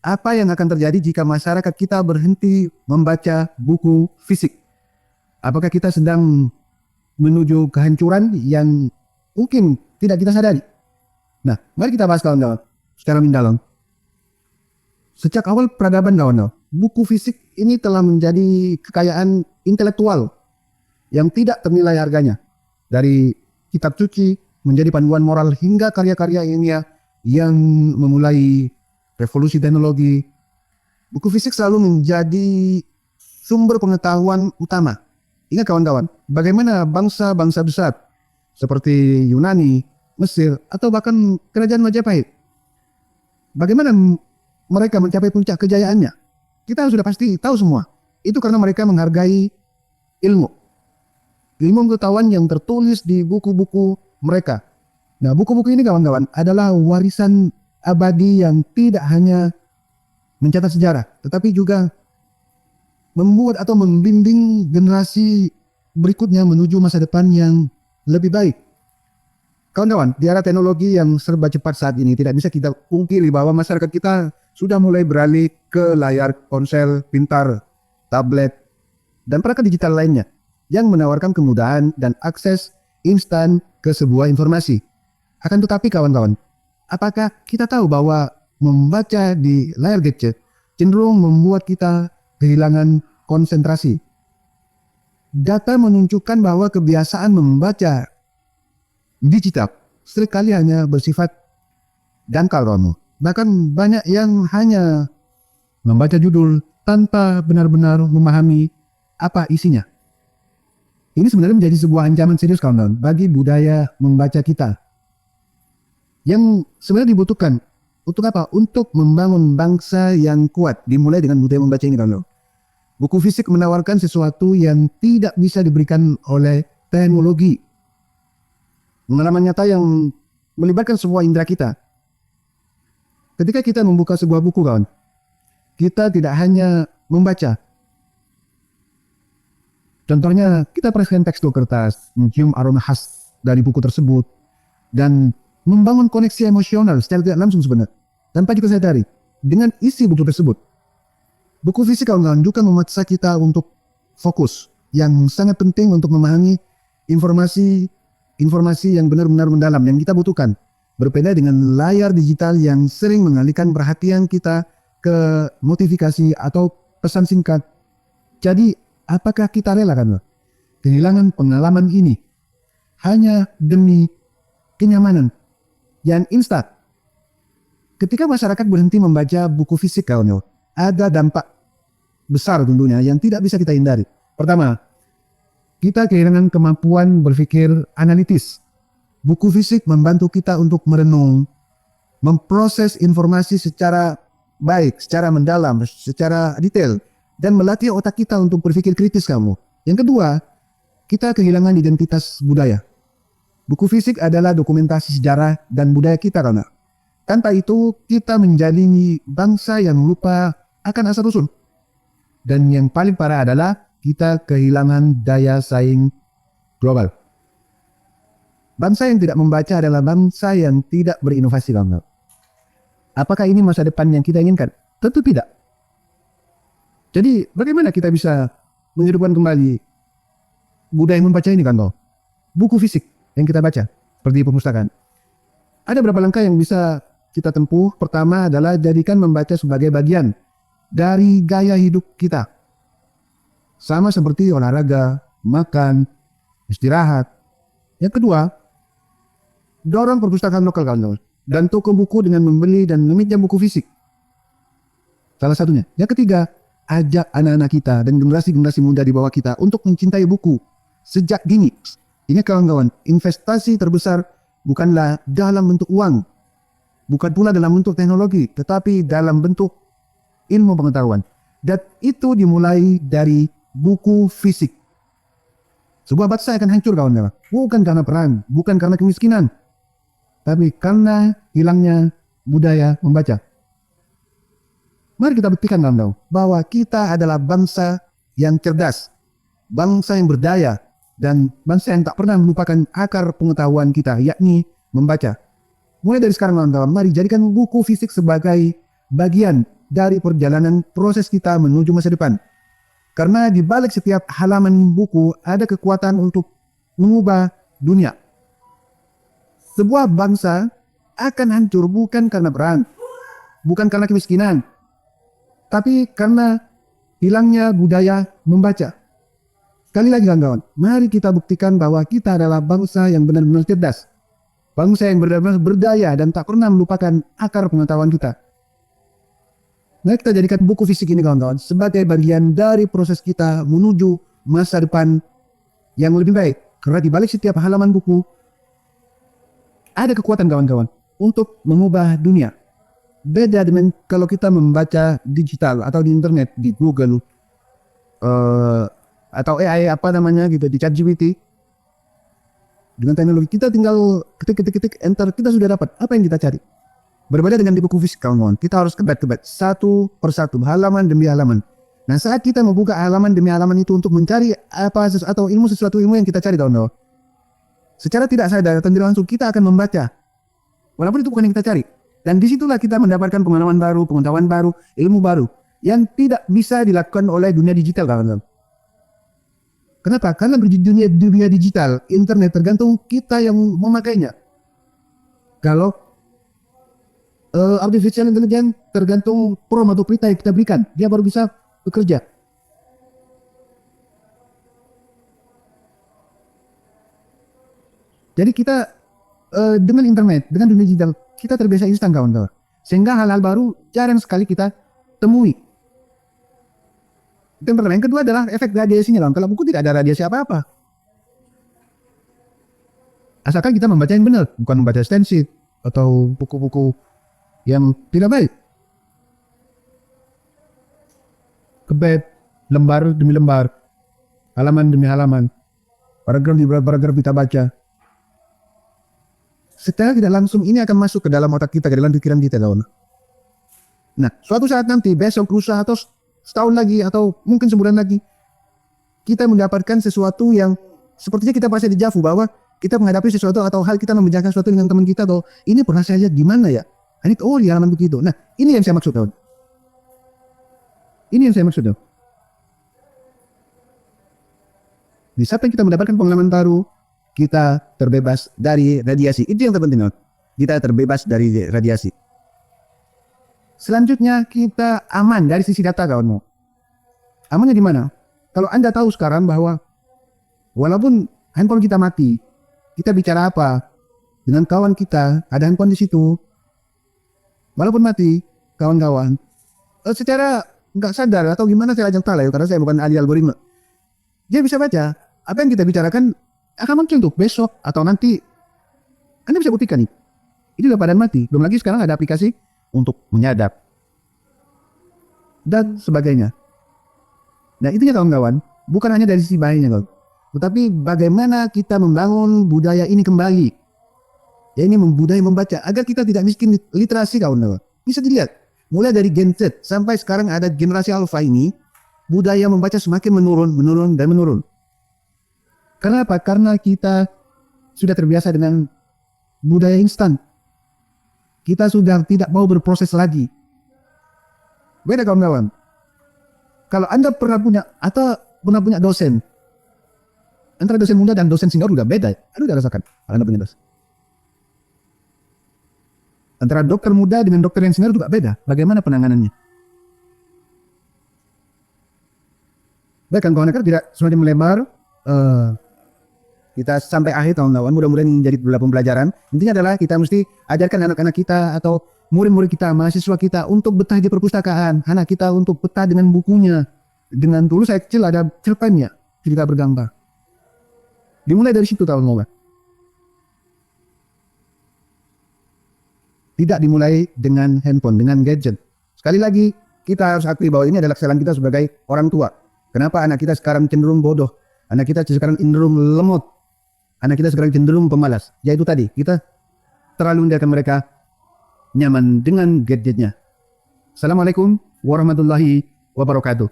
Apa yang akan terjadi jika masyarakat kita berhenti membaca buku fisik? Apakah kita sedang menuju kehancuran yang mungkin tidak kita sadari? Nah, mari kita bahas kawan-kawan secara mendalam. Sejak awal peradaban kawan-kawan, buku fisik ini telah menjadi kekayaan intelektual yang tidak ternilai harganya. Dari kitab suci menjadi panduan moral hingga karya-karya ilmiah yang memulai revolusi teknologi. Buku fisik selalu menjadi sumber pengetahuan utama. Ingat kawan-kawan, bagaimana bangsa-bangsa besar seperti Yunani, Mesir, atau bahkan kerajaan Majapahit, bagaimana mereka mencapai puncak kejayaannya? Kita sudah pasti tahu semua. Itu karena mereka menghargai ilmu pengetahuan yang tertulis di buku-buku mereka. Nah, buku-buku ini kawan-kawan adalah warisan abadi yang tidak hanya mencatat sejarah, tetapi juga membuat atau membimbing generasi berikutnya menuju masa depan yang lebih baik. Kawan-kawan, di era teknologi yang serba cepat saat ini, tidak bisa kita pungkiri bahwa masyarakat kita sudah mulai beralih ke layar ponsel pintar, tablet, dan perangkat digital lainnya yang menawarkan kemudahan dan akses instan ke sebuah informasi. Akan tetapi kawan-kawan, apakah kita tahu bahwa membaca di layar gadget cenderung membuat kita kehilangan konsentrasi? Data menunjukkan bahwa kebiasaan membaca digital seringkali hanya bersifat dangkal, Romo. Bahkan banyak yang hanya membaca judul tanpa benar-benar memahami apa isinya. Ini sebenarnya menjadi sebuah ancaman serius kawan-kawan bagi budaya membaca kita. Yang sebenarnya dibutuhkan untuk apa? Untuk membangun bangsa yang kuat, dimulai dengan budaya membaca ini kawan-kawan. Buku fisik menawarkan sesuatu yang tidak bisa diberikan oleh teknologi. Pengalaman nyata yang melibatkan semua indera kita. Ketika kita membuka sebuah buku kawan, kita tidak hanya membaca. Contohnya, kita perhatikan tekstur kertas, mencium aroma khas dari buku tersebut, dan membangun koneksi emosional secara tidak langsung sebenarnya, tanpa kita sadari, dengan isi buku tersebut. Buku fisik kawan-kawan juga memaksa kita untuk fokus, yang sangat penting untuk memahami informasi yang benar-benar mendalam, yang kita butuhkan. Berbeda dengan layar digital yang sering mengalihkan perhatian kita ke notifikasi atau pesan singkat. Jadi, apakah kita rela kan kehilangan pengalaman ini hanya demi kenyamanan yang instan? Ketika masyarakat berhenti membaca buku fisik kawan, ada dampak besar tentunya yang tidak bisa kita hindari. Pertama, kita kehilangan kemampuan berpikir analitis. Buku fisik membantu kita untuk merenung, memproses informasi secara baik, secara mendalam, secara detail, dan melatih otak kita untuk berpikir kritis kamu. Yang kedua, kita kehilangan identitas budaya. Buku fisik adalah dokumentasi sejarah dan budaya kita karena tanpa itu kita menjadi bangsa yang lupa akan asal-usul. Dan yang paling parah adalah kita kehilangan daya saing global. Bangsa yang tidak membaca adalah bangsa yang tidak berinovasi kawan. Apakah ini masa depan yang kita inginkan? Tentu tidak. Jadi bagaimana kita bisa menghidupkan kembali budaya membaca ini kan? Buku fisik yang kita baca seperti perpustakaan. Ada beberapa langkah yang bisa kita tempuh. Pertama adalah jadikan membaca sebagai bagian dari gaya hidup kita. Sama seperti olahraga, makan, istirahat. Yang kedua, dorong perpustakaan lokal kawan-kawan dan toko buku dengan membeli dan meminjam buku fisik. Salah satunya. Yang ketiga, ajak anak-anak kita dan generasi-generasi muda di bawah kita untuk mencintai buku sejak dini. Ingat kawan-kawan, investasi terbesar bukanlah dalam bentuk uang, bukan pula dalam bentuk teknologi, tetapi dalam bentuk ilmu pengetahuan. Dan itu dimulai dari buku fisik. Sebuah bangsa akan hancur kawan-kawan, bukan karena perang, bukan karena kemiskinan, tapi karena hilangnya budaya membaca. Mari kita buktikan kawan-kawan bahwa kita adalah bangsa yang cerdas, bangsa yang berdaya, dan bangsa yang tak pernah melupakan akar pengetahuan kita, yakni membaca. Mulai dari sekarang kawan-kawan, mari jadikan buku fisik sebagai bagian dari perjalanan proses kita menuju masa depan. Karena di balik setiap halaman buku ada kekuatan untuk mengubah dunia. Sebuah bangsa akan hancur bukan karena perang, bukan karena kemiskinan, tapi karena hilangnya budaya membaca. Sekali lagi kawan-kawan, mari kita buktikan bahwa kita adalah bangsa yang benar-benar cerdas. Bangsa yang benar-benar berdaya dan tak pernah melupakan akar pengetahuan kita. Mari kita jadikan buku fisik ini kawan-kawan sebagai bagian dari proses kita menuju masa depan yang lebih baik. Karena di balik setiap halaman buku ada kekuatan kawan-kawan untuk mengubah dunia. Beda dengan kalau kita membaca digital atau di internet, di Google, atau AI apa namanya gitu, di ChatGPT. Dengan teknologi kita tinggal ketik enter, kita sudah dapat apa yang kita cari. Berbeda dengan di buku fisik kawan-kawan, kita harus kebat satu persatu, halaman demi halaman. Nah saat kita membuka halaman demi halaman itu untuk mencari apa atau sesuatu ilmu yang kita cari kawan-kawan, secara tidak sadar atau tidak langsung kita akan membaca, walaupun itu bukan yang kita cari. Dan disitulah kita mendapatkan pengalaman baru, pengetahuan baru, ilmu baru yang tidak bisa dilakukan oleh dunia digital kawan-kawan. Kenapa? Karena di dunia digital, internet tergantung kita yang memakainya. Kalau artificial intelligence tergantung prompt atau perintah yang kita berikan, dia baru bisa bekerja. Jadi kita dengan internet, dengan dunia digital, kita terbiasa instan kawan-kawan. Sehingga hal-hal baru jarang sekali kita temui. Itu yang pertama. Yang kedua adalah efek radiasinya. Kalau buku tidak ada radiasi apa-apa. Asalkan kita membaca yang benar, bukan membaca ekstensif atau buku-buku yang tidak baik. Kebet, lembar demi lembar, halaman demi halaman, paragraf demi paragraf kita baca. Secara tidak langsung ini akan masuk ke dalam otak kita, ke dalam pikiran kita kawan. Nah, suatu saat nanti, besok, lusa, atau setahun lagi atau mungkin sebulan lagi, kita mendapatkan sesuatu yang sepertinya kita pasti dejavu, bahwa kita menghadapi sesuatu atau hal, kita membicarakan sesuatu dengan teman kita, atau ini pernah saya lihat di mana ya? Ini di halaman begitu. Nah, ini yang saya maksud kawan. Ini yang saya maksud. Di saat kita mendapatkan pengalaman baru, kita terbebas dari radiasi. Itu yang terpenting kawan. Kita terbebas dari radiasi. Selanjutnya kita aman dari sisi data kawan. Amannya di mana? Kalau Anda tahu sekarang bahwa walaupun handphone kita mati, kita bicara apa dengan kawan kita, ada handphone di situ, walaupun mati, kawan-kawan, secara nggak sadar atau gimana saya ajak tahu, karena saya bukan ahli algoritma, dia bisa baca apa yang kita bicarakan akan muncul tuh besok atau nanti. Anda bisa buktikan nih, ini udah pada mati. Belum lagi sekarang ada aplikasi untuk menyadap dan sebagainya. Nah itu ya kawan-kawan, bukan hanya dari sisi baiknya kawan, tetapi bagaimana kita membangun budaya ini kembali. Ya ini budaya membaca agar kita tidak miskin literasi kawan-kawan. Bisa dilihat, mulai dari Gen Z sampai sekarang ada generasi Alpha ini, budaya membaca semakin menurun. Karena apa? Karena kita sudah terbiasa dengan budaya instan. Kita sudah tidak mau berproses lagi. Beda kawan-kawan. Kalau Anda pernah punya dosen, antara dosen muda dan dosen senior udah beda. Anda udah rasakan kalau Anda punya dosen. Antara dokter muda dengan dokter yang senior juga beda. Bagaimana penanganannya? Baik kawan-kawan, tidak semakin melebar. Kita sampai akhir kawan-kawan, mudah-mudahan ini jadi pembelajaran. Intinya adalah kita mesti ajarkan anak-anak kita atau murid-murid kita, mahasiswa kita untuk betah di perpustakaan, anak kita untuk betah dengan bukunya. Dengan dulu saya kecil ada cerpennya, cerita bergambar. Dimulai dari situ kawan-kawan. Tidak dimulai dengan handphone, dengan gadget. Sekali lagi, kita harus akui bahwa ini adalah kesalahan kita sebagai orang tua. Kenapa anak kita sekarang cenderung bodoh? Anak kita sekarang cenderung lemot. Anak kita sekarang cenderung pemalas. Yaitu tadi, kita terlalu membiarkan mereka nyaman dengan gadgetnya. Assalamualaikum warahmatullahi wabarakatuh.